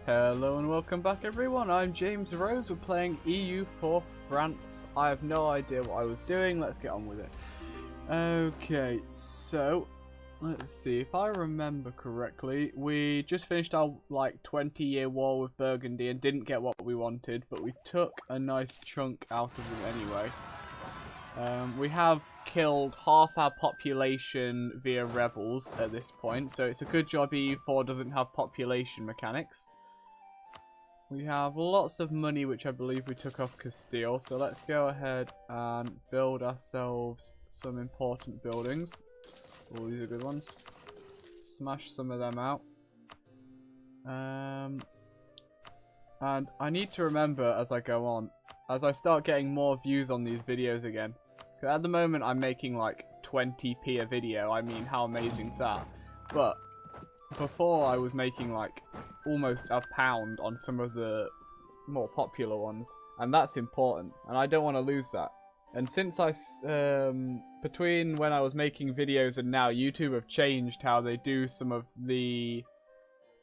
Hello and welcome back everyone, I'm James Rose, we're playing EU4 France. I have no idea what I was doing, let's get on with it. Okay, so, let's see, if I remember correctly, we just finished our 20-year war with Burgundy and didn't get what we wanted, but we took a nice chunk out of them anyway. We have killed half our population via rebels at this point, so it's a good job EU4 doesn't have population mechanics. We have lots of money, which I believe we took off Castile, so let's go ahead and build ourselves some important buildings. Oh, these are good ones. Smash some of them out. And I need to remember as I go on, as I start getting more views on these videos again. Because at the moment I'm making like 20p a video, I mean how amazing is that? But before I was making like almost £1 on some of the more popular ones, and that's important, and I don't want to lose that. And since between when I was making videos and now, YouTube have changed how they do some of the,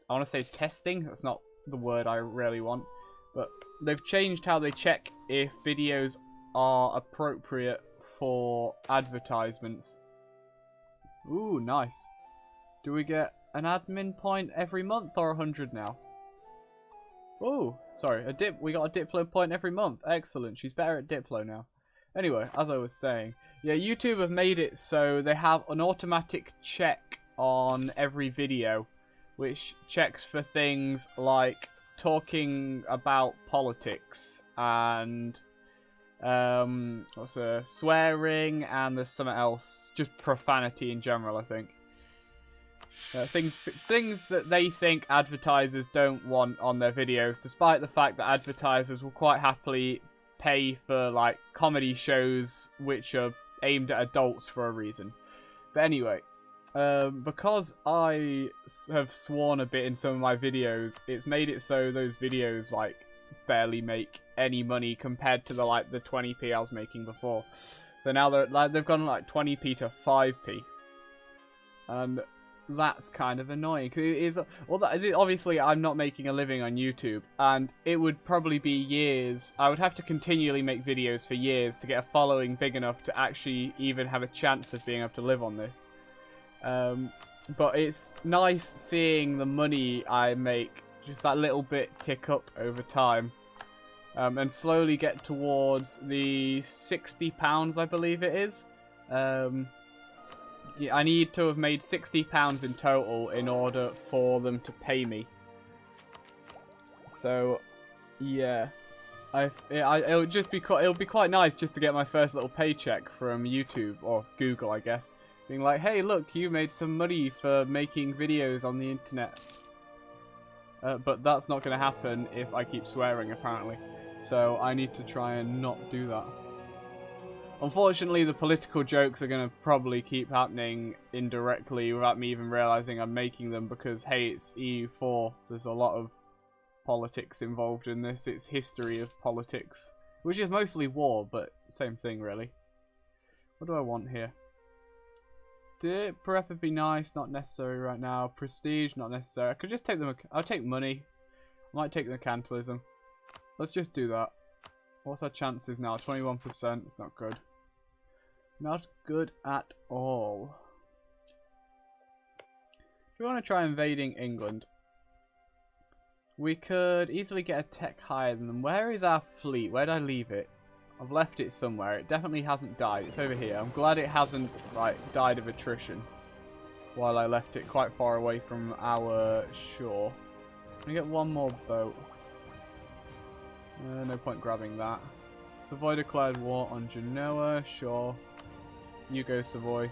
I want to say testing, that's not the word I really want, but they've changed how they check if videos are appropriate for advertisements. Ooh, nice. Do we get an admin point every month or 100 now? Oh, sorry, we got a Diplo point every month. Excellent, she's better at Diplo now. Anyway, as I was saying, yeah, YouTube have made it so they have an automatic check on every video, which checks for things like talking about politics and swearing, and there's something else, just profanity in general, I think. Things that they think advertisers don't want on their videos, despite the fact that advertisers will quite happily pay for like comedy shows which are aimed at adults for a reason. But anyway, because I have sworn a bit in some of my videos, it's made it so those videos like barely make any money compared to the 20p I was making before. So now they've gone like 20p to 5p, and that's kind of annoying. Cause it is, obviously I'm not making a living on YouTube, and it would probably be years. I would have to continually make videos for years to get a following big enough to actually even have a chance of being able to live on this. But it's nice seeing the money I make, just that little bit tick up over time, and slowly get towards the £60 I believe it is. I need to have made £60 in total in order for them to pay me. So, yeah, it'll be quite nice just to get my first little paycheck from YouTube or Google, I guess, being like, hey, look, you made some money for making videos on the internet. But that's not going to happen if I keep swearing, apparently. So I need to try and not do that. Unfortunately, the political jokes are going to probably keep happening indirectly without me even realizing I'm making them, because, hey, it's EU4. There's a lot of politics involved in this. It's history of politics, which is mostly war, but same thing, really. What do I want here? Prep would be nice, not necessary right now. Prestige, not necessary. I could just take them. I'll take money. I might take mercantilism. Let's just do that. What's our chances now? 21%. It's not good. Not good at all. Do we want to try invading England? We could easily get a tech higher than them. Where is our fleet? Where did I leave it? I've left it somewhere. It definitely hasn't died. It's over here. I'm glad it hasn't died of attrition while I left it quite far away from our shore. Can we get one more boat? No point grabbing that. Savoy declared war on Genoa. Sure. You go, Savoy.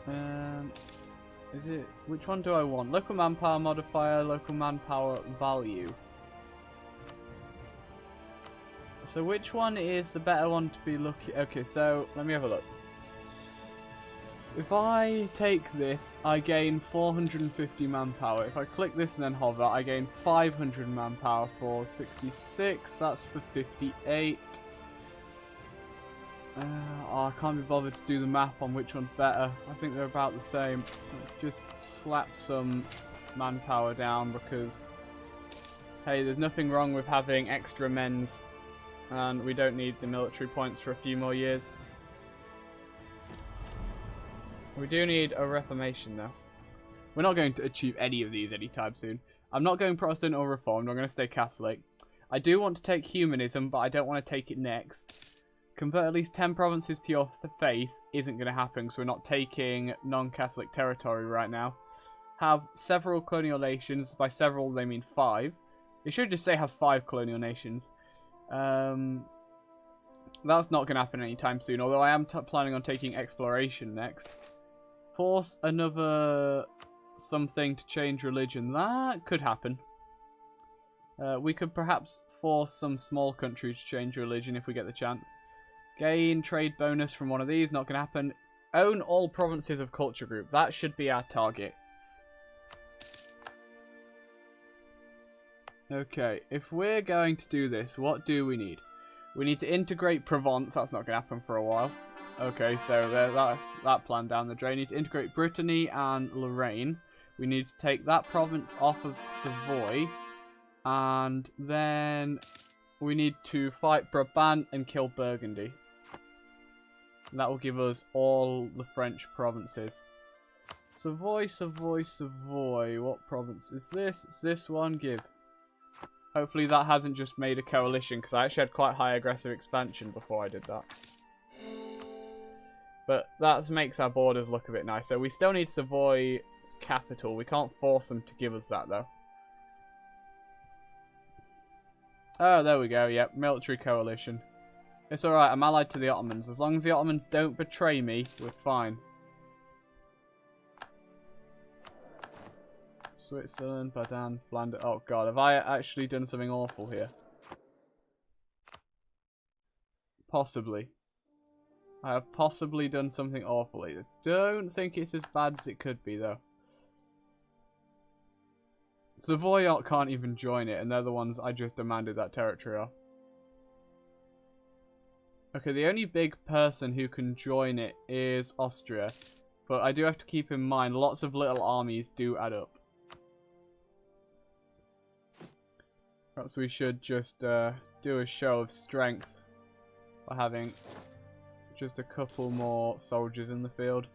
Is it? Which one do I want? Local manpower modifier, local manpower value. So which one is the better one to be looking? Okay, so let me have a look. If I take this, I gain 450 manpower. If I click this and then hover, I gain 500 manpower for 66. That's for 58. I can't be bothered to do the math on which one's better. I think they're about the same. Let's just slap some manpower down because, hey, there's nothing wrong with having extra men's, and we don't need the military points for a few more years. We do need a reformation though. We're not going to achieve any of these anytime soon. I'm not going Protestant or Reformed. I'm going to stay Catholic. I do want to take humanism, but I don't want to take it next. Convert at least 10 provinces to your faith isn't going to happen because we're not taking non-Catholic territory right now. Have several colonial nations. By several, they mean 5. They should just say have 5 colonial nations. That's not going to happen anytime soon, although I am planning on taking exploration next. Force another something to change religion. That could happen. We could perhaps force some small country to change religion if we get the chance. Gain trade bonus from one of these. Not going to happen. Own all provinces of culture group. That should be our target. Okay, if we're going to do this, what do we need? We need to integrate Provence. That's not going to happen for a while. Okay, so that's that plan down the drain. We need to integrate Brittany and Lorraine. We need to take that province off of Savoy. And then we need to fight Brabant and kill Burgundy. And that will give us all the French provinces. Savoy, Savoy, Savoy. What province is this? It's this one. Give. Hopefully that hasn't just made a coalition, because I actually had quite high aggressive expansion before I did that. But that makes our borders look a bit nicer. We still need Savoy's capital. We can't force them to give us that, though. Oh, there we go. Yep, military coalition. It's alright, I'm allied to the Ottomans. As long as the Ottomans don't betray me, we're fine. Switzerland, Baden, Flanders. Oh god, have I actually done something awful here? Possibly. I have possibly done something awful. I don't think it's as bad as it could be, though. Savoy can't even join it, and they're the ones I just demanded that territory off. Okay, the only big person who can join it is Austria. But I do have to keep in mind, lots of little armies do add up. Perhaps we should just do a show of strength by having just a couple more soldiers in the field.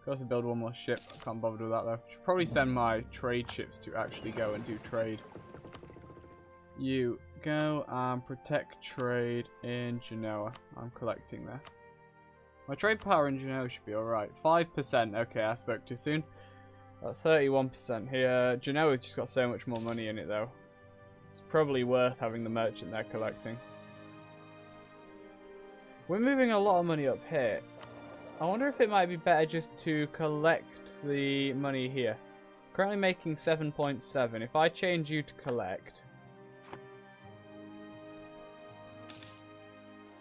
Got to build one more ship. I can't bother with that though. Should probably send my trade ships to actually go and do trade. You go and protect trade in Genoa. I'm collecting there. My trade power in Genoa should be alright. 5%. Okay, I spoke too soon. 31% here. Genoa's just got so much more money in it though. It's probably worth having the merchant there collecting. We're moving a lot of money up here. I wonder if it might be better just to collect the money here. Currently making 7.7. If I change you to collect,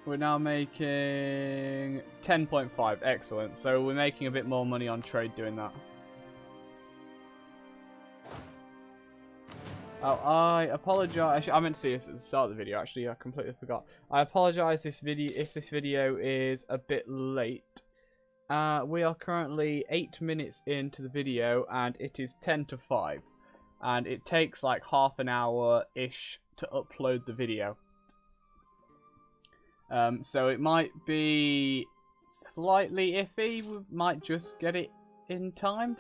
we're now making 10.5. Excellent. So we're making a bit more money on trade doing that. Oh, I apologize. I meant to see this at the start of the video. Actually, I completely forgot. I apologize if this video is a bit late. We are currently 8 minutes into the video, and it is 10 to 5. And it takes like half an hour-ish to upload the video. So it might be slightly iffy. We might just get it in time.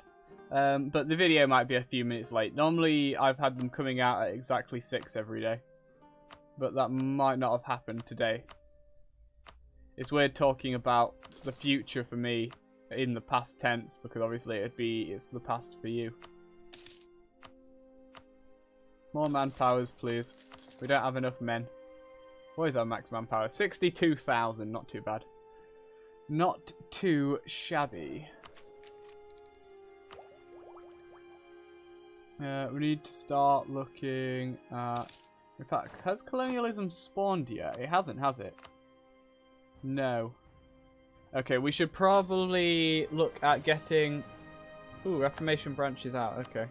But the video might be a few minutes late. Normally, I've had them coming out at exactly 6 every day. But that might not have happened today. It's weird talking about the future for me in the past tense, because obviously it's the past for you. More manpowers, please. We don't have enough men. What is our max manpower? 62,000, not too bad. Not too shabby. We need to start looking at... In fact, has colonialism spawned yet? It hasn't, has it? No. Okay, we should probably look at getting... Ooh, Reformation branches out, okay.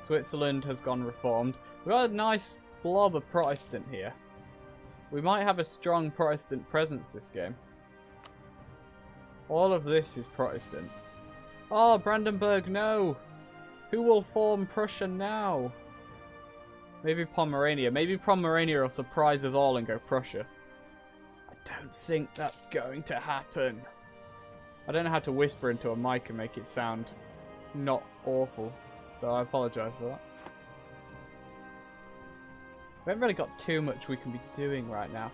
Switzerland has gone reformed. We've got a nice blob of Protestant here. We might have a strong Protestant presence this game. All of this is Protestant. Oh, Brandenburg, no! Who will form Prussia now? Maybe Pomerania. Maybe Pomerania will surprise us all and go Prussia. I don't think that's going to happen. I don't know how to whisper into a mic and make it sound not awful. So I apologise for that. We haven't really got too much we can be doing right now.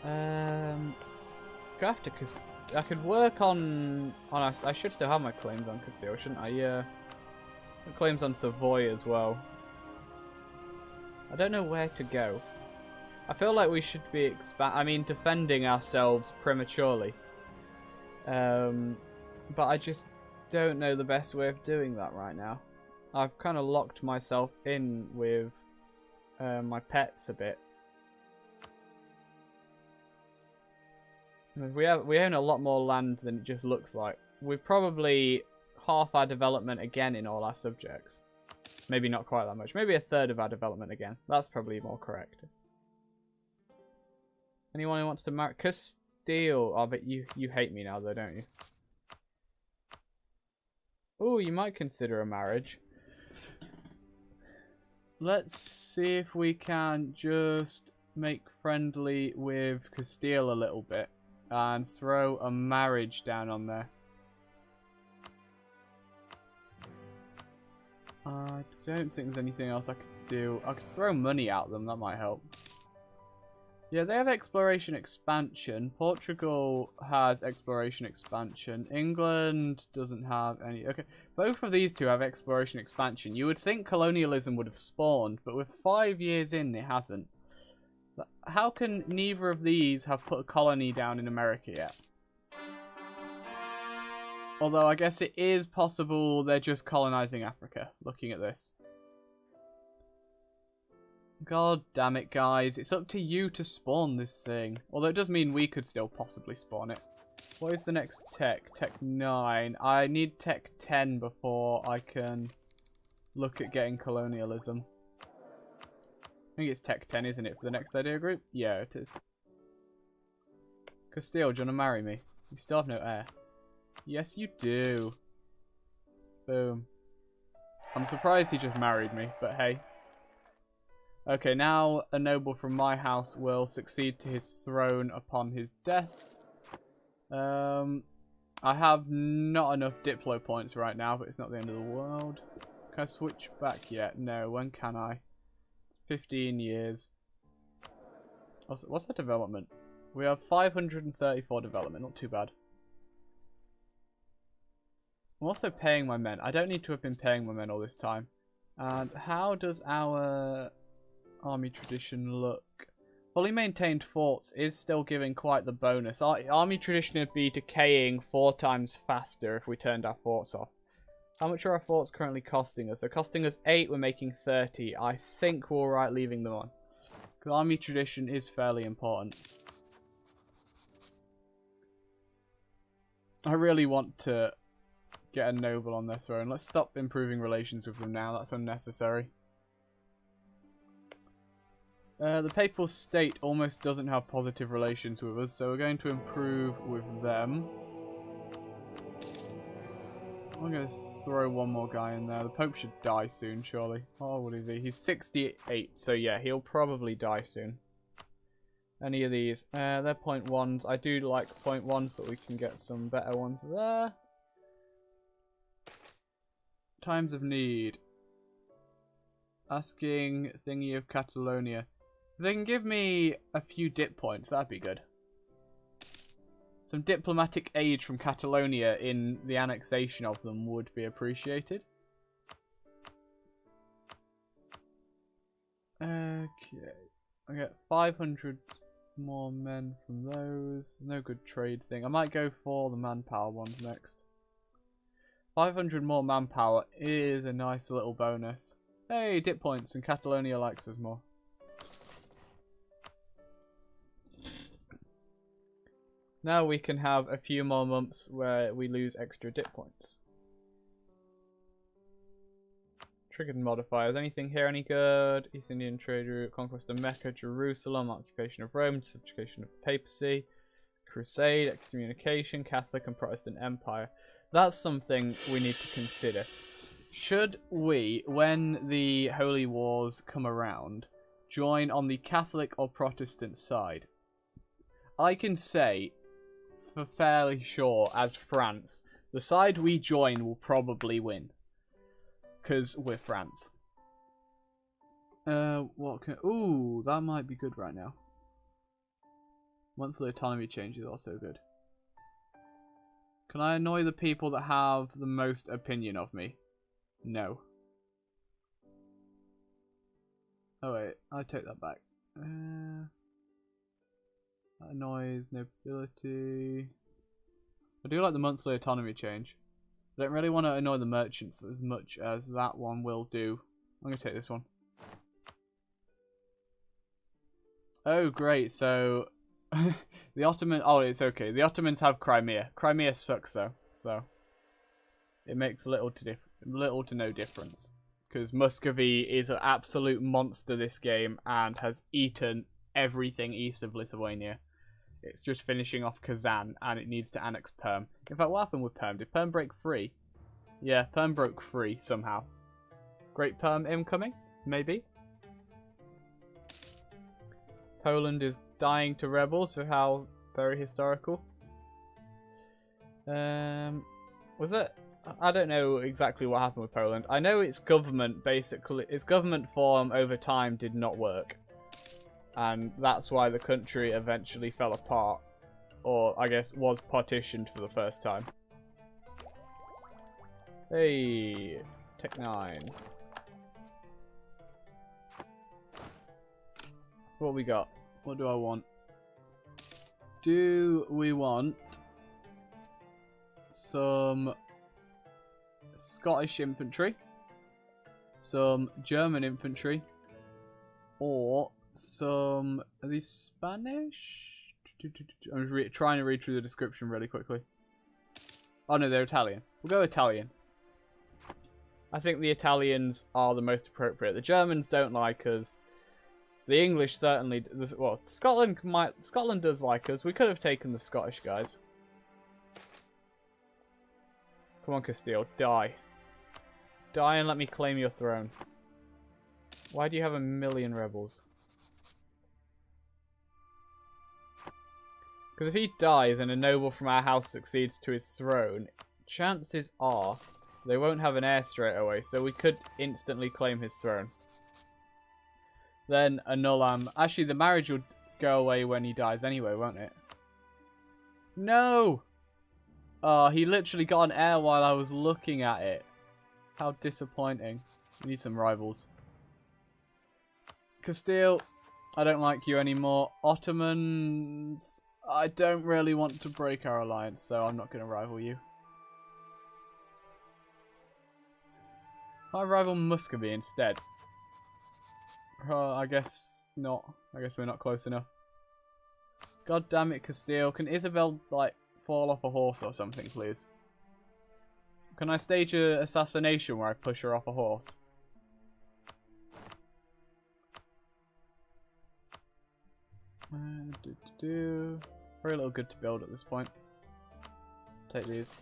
I could work on I should still have my claims on Castile, shouldn't I? Yeah. My claims on Savoy as well. I don't know where to go. I feel like we should be defending ourselves prematurely. But I just don't know the best way of doing that right now. I've kind of locked myself in with my pets a bit. We own a lot more land than it just looks like. We've probably half our development again in all our subjects. Maybe not quite that much. Maybe a third of our development again. That's probably more correct. Anyone who wants to marry Castile? Oh, but you hate me now though, don't you? Oh, you might consider a marriage. Let's see if we can just make friendly with Castile a little bit and throw a marriage down on there. I don't think there's anything else I could do. I could throw money at them, that might help. Yeah, they have exploration expansion. Portugal has exploration expansion. England doesn't have any. Okay, both of these two have exploration expansion. You would think colonialism would have spawned, but with 5 years in, it hasn't. How can neither of these have put a colony down in America yet? Although I guess it is possible they're just colonizing Africa, looking at this. God damn it, guys. It's up to you to spawn this thing. Although it does mean we could still possibly spawn it. What is the next tech? Tech 9. I need tech 10 before I can look at getting colonialism. I think it's tech 10, isn't it, for the next idea group? Yeah, it is. Castile, do you want to marry me? You still have no heir. Yes, you do. Boom. I'm surprised he just married me, but hey. Okay, now a noble from my house will succeed to his throne upon his death. I have not enough Diplo points right now, but it's not the end of the world. Can I switch back yet? No, when can I? 15 years. What's that development? We have 534 development, not too bad. I'm also paying my men. I don't need to have been paying my men all this time. And how does our army tradition look? Fully maintained forts is still giving quite the bonus. Our army tradition would be decaying 4 times faster if we turned our forts off. How much are our forts currently costing us? They're costing us 8, we're making 30. I think we're alright leaving them on. Because army tradition is fairly important. I really want to get a noble on their throne. Let's stop improving relations with them now. That's unnecessary. The Papal State almost doesn't have positive relations with us, so we're going to improve with them. I'm going to throw one more guy in there. The Pope should die soon, surely. How old is he? He's 68, so yeah, he'll probably die soon. Any of these? They're 0.1s. I do like 0.1s, but we can get some better ones there. Times of need. Asking thingy of Catalonia. If they can give me a few dip points, that'd be good. Some diplomatic aid from Catalonia in the annexation of them would be appreciated. Okay. I get 500 more men from those. No good trade thing. I might go for the manpower ones next. 500 more manpower is a nice little bonus. Hey, dip points, and Catalonia likes us more. Now we can have a few more months where we lose extra dip points. Triggered modifiers. Anything here any good? East Indian trade route, conquest of Mecca, Jerusalem, occupation of Rome, subjugation of papacy, crusade, excommunication, Catholic and Protestant empire. That's something we need to consider. Should we, when the Holy Wars come around, join on the Catholic or Protestant side? I can say, for fairly sure, as France, the side we join will probably win. Because we're France. Ooh, that might be good right now. Monthly autonomy change is also good. Can I annoy the people that have the most opinion of me? No. Oh wait, I take that back. That annoys nobility. I do like the monthly autonomy change. I don't really want to annoy the merchants as much as that one will do. I'm going to take this one. Oh, great. So, the Ottoman... Oh, it's okay. The Ottomans have Crimea. Crimea sucks, though. So, it makes little to no difference. Because Muscovy is an absolute monster this game and has eaten everything east of Lithuania. It's just finishing off Kazan, and it needs to annex Perm. In fact, what happened with Perm? Did Perm break free? Yeah, Perm broke free somehow. Great Perm incoming? Maybe? Poland is dying to rebels, for how very historical. Was it? I don't know exactly what happened with Poland. I know its government, basically, its government form over time did not work. And that's why the country eventually fell apart. Or, I guess, was partitioned for the first time. Hey, Tech 9. What we got? What do I want? Do we want some Scottish infantry, some German infantry, or some... Are these Spanish? I'm trying to read through the description really quickly. Oh no, they're Italian. We'll go Italian. I think the Italians are the most appropriate. The Germans don't like us. The English certainly... Well, Scotland does like us. We could have taken the Scottish guys. Come on, Castile. Die. Die and let me claim your throne. Why do you have 1,000,000 rebels? Because if he dies and a noble from our house succeeds to his throne, chances are they won't have an heir straight away, so we could instantly claim his throne. Then annul actually, the marriage would go away when he dies anyway, won't it? No! Oh, he literally got an heir while I was looking at it. How disappointing. We need some rivals. Castile, I don't like you anymore. Ottomans, I don't really want to break our alliance, so I'm not going to rival you. I rival Muscovy instead. I guess not. I guess we're not close enough. God damn it, Castile. Can Isabel, like, fall off a horse or something, please? Can I stage an assassination where I push her off a horse? Very little good to build at this point. Take these.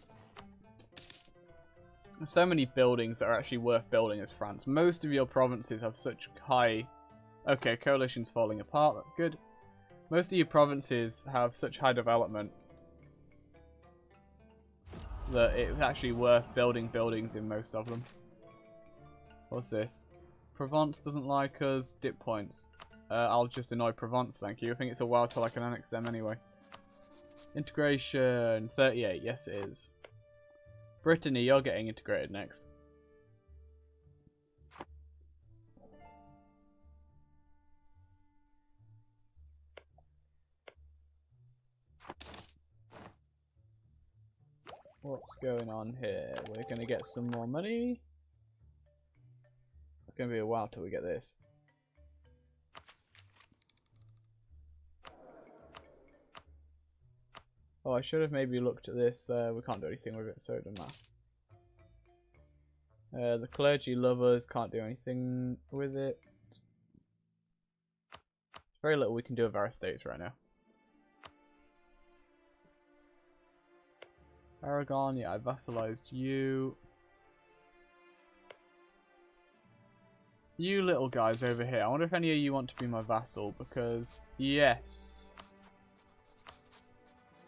There's so many buildings that are actually worth building as France. Most of your provinces have such high... Okay, coalition's falling apart. That's good. Most of your provinces have such high development that it's actually worth building buildings in most of them. What's this? Provence doesn't like us. Dip points. I'll just annoy Provence, thank you. I think it's a while till I can annex them anyway. Integration. 38. Yes, it is. Brittany, you're getting integrated next. What's going on here? We're going to get some more money. It's going to be a while till we get this. Oh, I should have maybe looked at this. We can't do anything with it, so it doesn't matter. The clergy lovers can't do anything with it. Very little we can do with our estates right now. Aragon, yeah, I vassalized you. You little guys over here. I wonder if any of you want to be my vassal, because yes.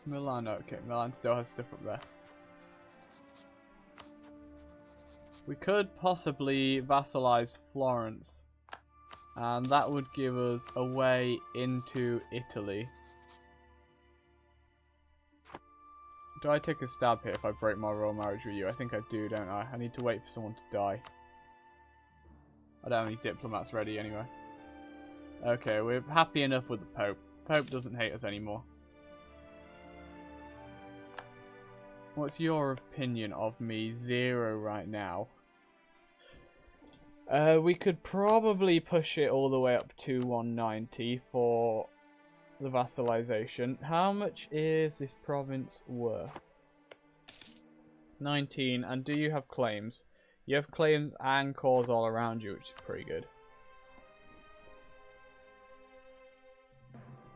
Milan, okay, Milan still has stuff up there. We could possibly vassalize Florence, and that would give us a way into Italy. Do I take a stab here if I break my royal marriage with you? I think I do, don't I? I need to wait for someone to die. I don't have any diplomats ready anyway. Okay, we're happy enough with the Pope. Pope doesn't hate us anymore. What's your opinion of me? 0 right now. We could probably push it all the way up to 190 for the vassalization. How much is this province worth? 19. And do you have claims? You have claims and cores all around you, which is pretty good.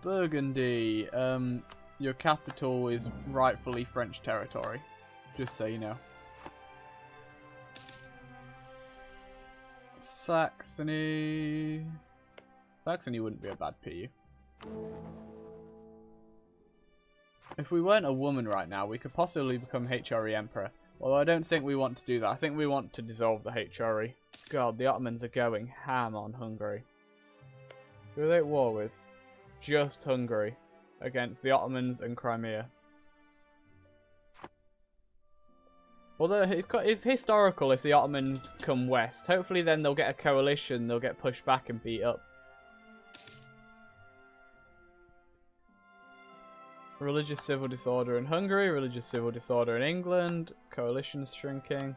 Burgundy. Your capital is rightfully French territory. Just so you know. Saxony. Saxony wouldn't be a bad PU. If we weren't a woman right now, we could possibly become HRE Emperor. Although I don't think we want to do that. I think we want to dissolve the HRE. God, the Ottomans are going ham on Hungary. Who are they at war with? Just Hungary. Against the Ottomans and Crimea. Although it's historical if the Ottomans come west. Hopefully then they'll get a coalition, they'll get pushed back and beat up. Religious civil disorder in Hungary, religious civil disorder in England, coalition's shrinking.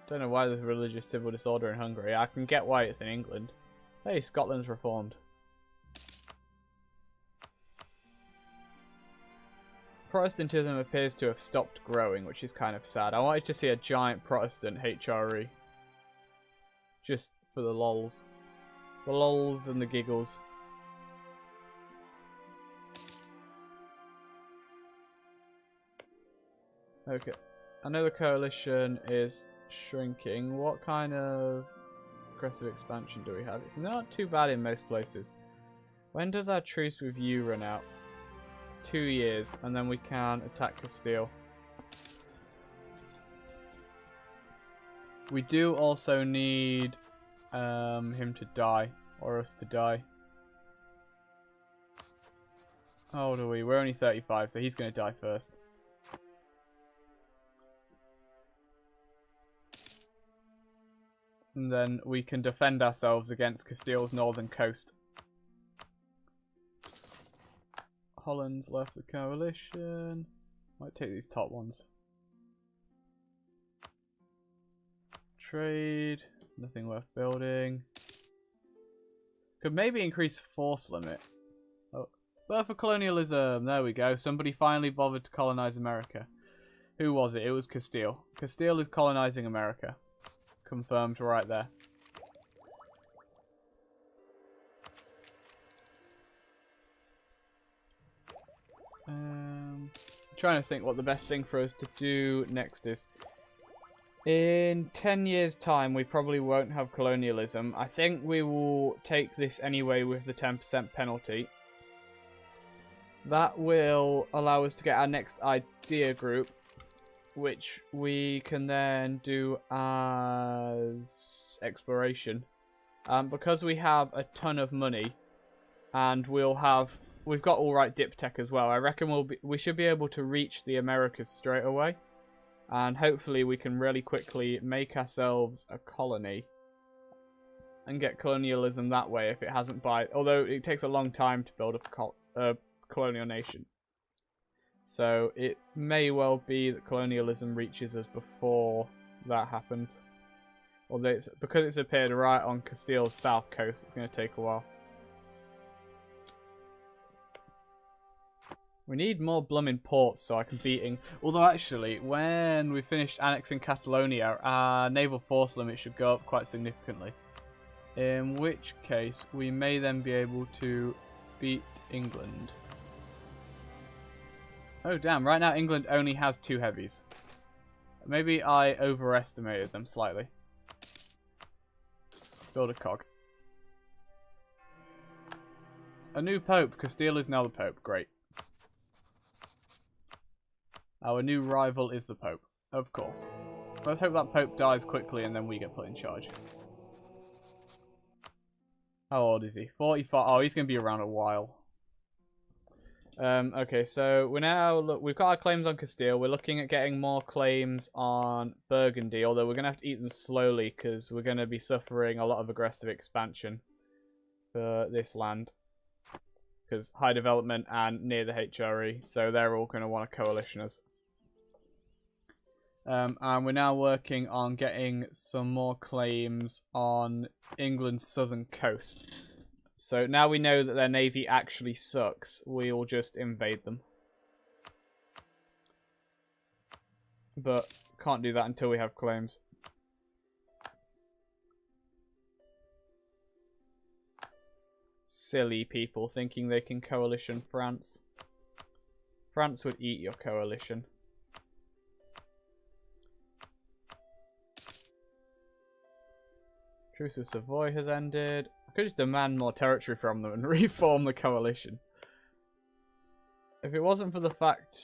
Don't know why there's religious civil disorder in Hungary. I can get why it's in England. Hey, Scotland's reformed. Protestantism appears to have stopped growing, which is kind of sad. I wanted to see a giant Protestant HRE. Just for the lols. The lols and the giggles. Okay. I know the coalition is shrinking. What kind of aggressive expansion do we have? It's not too bad in most places. When does our truce with you run out? 2 years, and then we can attack Castile. We do also need him to die, or us to die. How old are we? We're only 35, so he's going to die first. And then we can defend ourselves against Castile's northern coast. Holland's left the coalition. Might take these top ones. Trade. Nothing worth building. Could maybe increase force limit. Oh, but for colonialism. There we go. Somebody finally bothered to colonize America. Who was it? It was Castile. Castile is colonizing America. Confirmed right there. Trying to think what the best thing for us to do next is. In 10 years' time, we probably won't have colonialism. I think we will take this anyway with the 10% penalty. That will allow us to get our next idea group, which we can then do as exploration. Because we have a ton of money, and we've got all right dip tech as well. I reckon we should be able to reach the Americas straight away, and hopefully we can really quickly make ourselves a colony and get colonialism that way if it hasn't although it takes a long time to build a colonial nation. So it may well be that colonialism reaches us before that happens. Although because it's appeared right on Castile's south coast, it's going to take a while. We need more blooming ports so I can beat England. Although actually, when we finished annexing Catalonia, our naval force limit should go up quite significantly. In which case, we may then be able to beat England. Oh damn, right now England only has 2 heavies. Maybe I overestimated them slightly. Build a cog. A new pope. Castile is now the pope. Great. Our new rival is the pope. Of course. Let's hope that pope dies quickly and then we get put in charge. How old is he? 45. Oh, he's going to be around a while. Okay, so we've got our claims on Castile. We're looking at getting more claims on Burgundy, although we're going to have to eat them slowly because we're going to be suffering a lot of aggressive expansion for this land. Because high development and near the HRE, so they're all going to want to coalition us. And we're now working on getting some more claims on England's southern coast. So now we know that their navy actually sucks, we'll just invade them. But can't do that until we have claims. Silly people thinking they can coalition France. France would eat your coalition. Truce with Savoy has ended. I could just demand more territory from them and reform the coalition. If it wasn't for the fact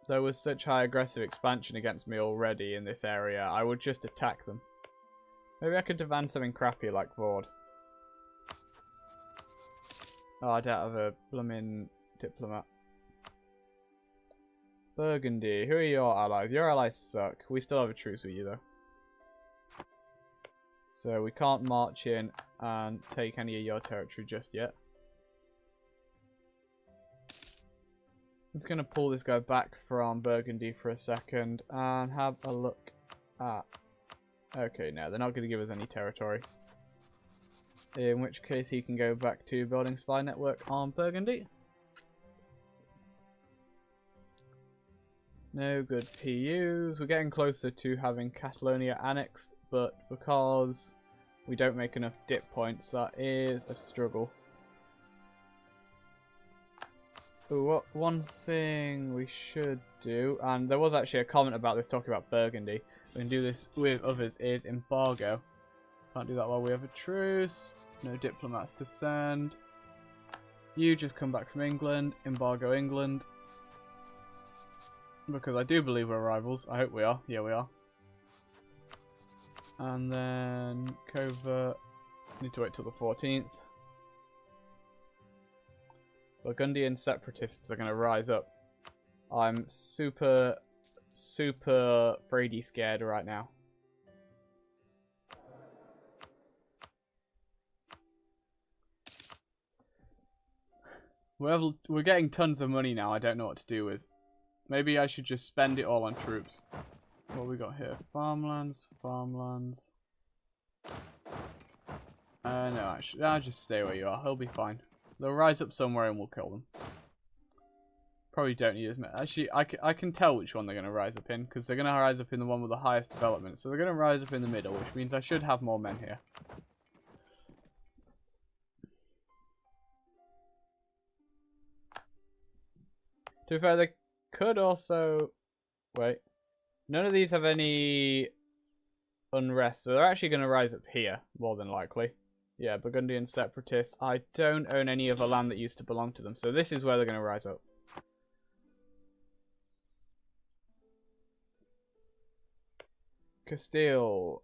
there was such high aggressive expansion against me already in this area, I would just attack them. Maybe I could demand something crappy like Vord. Oh, I don't have a blooming diplomat. Burgundy, who are your allies? Your allies suck. We still have a truce with you though. So we can't march in and take any of your territory just yet. I'm just going to pull this guy back from Burgundy for a second and have a look at... Okay, no, they're not going to give us any territory. In which case he can go back to building spy network on Burgundy. No good PUs. We're getting closer to having Catalonia annexed, but because we don't make enough dip points, that is a struggle. Ooh, one thing we should do, and there was actually a comment about this talking about Burgundy, we can do this with others, is embargo. Can't do that while we have a truce. No diplomats to send. You just come back from England. Embargo England. Because I do believe we're rivals. I hope we are. Yeah, we are. And then covert. Need to wait till the 14th. Burgundian separatists are going to rise up. I'm super Frady scared right now. We're getting tons of money now. I don't know what to do with. Maybe I should just spend it all on troops. What we got here? Farmlands. No, actually, I'll just stay where you are. He'll be fine. They'll rise up somewhere and we'll kill them. Probably don't need as many. Actually, I can tell which one they're going to rise up in, because they're going to rise up in the one with the highest development. So they're going to rise up in the middle, which means I should have more men here. To be fair, they could also... Wait. None of these have any unrest, so they're actually going to rise up here, more than likely. Yeah, Burgundian separatists. I don't own any other land that used to belong to them, so this is where they're going to rise up. Castile,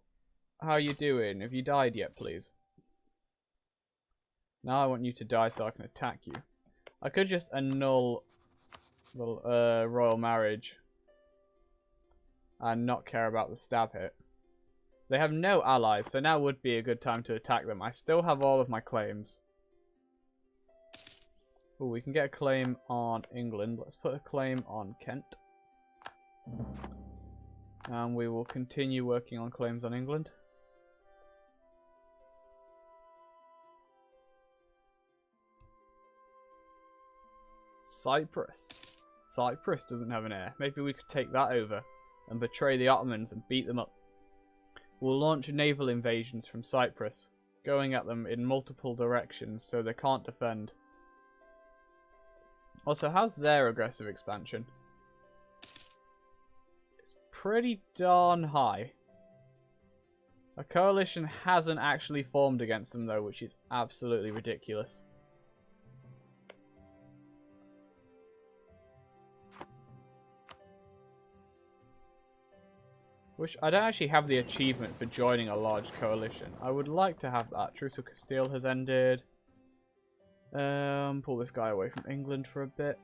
how you doing? Have you died yet, please? Now I want you to die so I can attack you. I could just annul the royal marriage and not care about the stab hit. They have no allies, so now would be a good time to attack them. I still have all of my claims. Oh, we can get a claim on England. Let's put a claim on Kent. And we will continue working on claims on England. Cyprus. Cyprus doesn't have an heir. Maybe we could take that over and betray the Ottomans and beat them up. We'll launch naval invasions from Cyprus, going at them in multiple directions so they can't defend. Also, how's their aggressive expansion? It's pretty darn high. A coalition hasn't actually formed against them though, which is absolutely ridiculous. Which I don't actually have the achievement for joining a large coalition. I would like to have that. Truce of Castile has ended. Pull this guy away from England for a bit.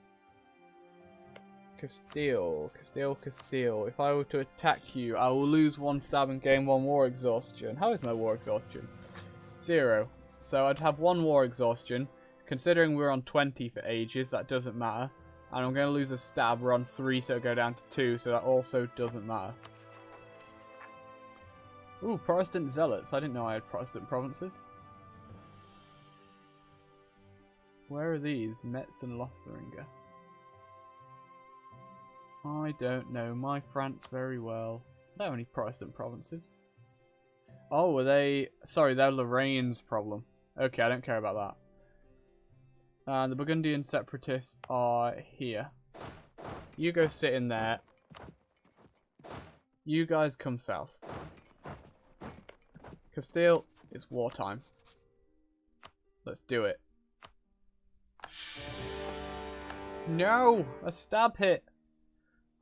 Castile. If I were to attack you, I will lose 1 stab and gain 1 war exhaustion. How is my war exhaustion? 0. So I'd have 1 war exhaustion. Considering we're on 20 for ages, that doesn't matter. And I'm going to lose a stab. We're on 3, so it'll go down to 2, so that also doesn't matter. Ooh, Protestant zealots. I didn't know I had Protestant provinces. Where are these? Metz and Lotharingia. I don't know my France very well. I don't have any Protestant provinces. Oh, were they... Sorry, they're Lorraine's problem. Okay, I don't care about that. The Burgundian separatists are here. You go sit in there. You guys come south. Castile, it's wartime. Let's do it. No! A stab hit!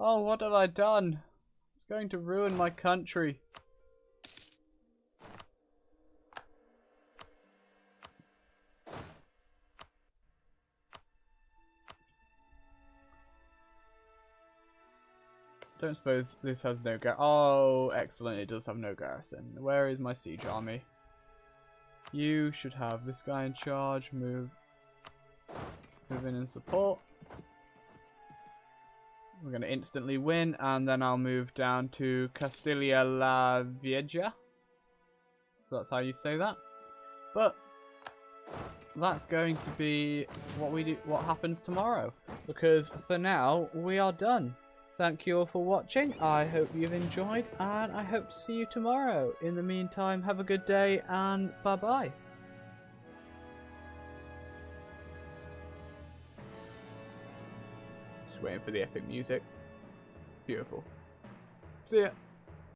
Oh, what have I done? It's going to ruin my country. Don't suppose this has no garrison. Oh, excellent. It does have no garrison. Where is my siege army? You should have this guy in charge. Move in and support. We're going to instantly win, and then I'll move down to Castilla la Vieja. That's how you say that. But that's going to be what happens tomorrow, because for now we are done. Thank you all for watching. I hope you've enjoyed, and I hope to see you tomorrow. In the meantime, have a good day, and bye-bye. Just waiting for the epic music. Beautiful. See ya.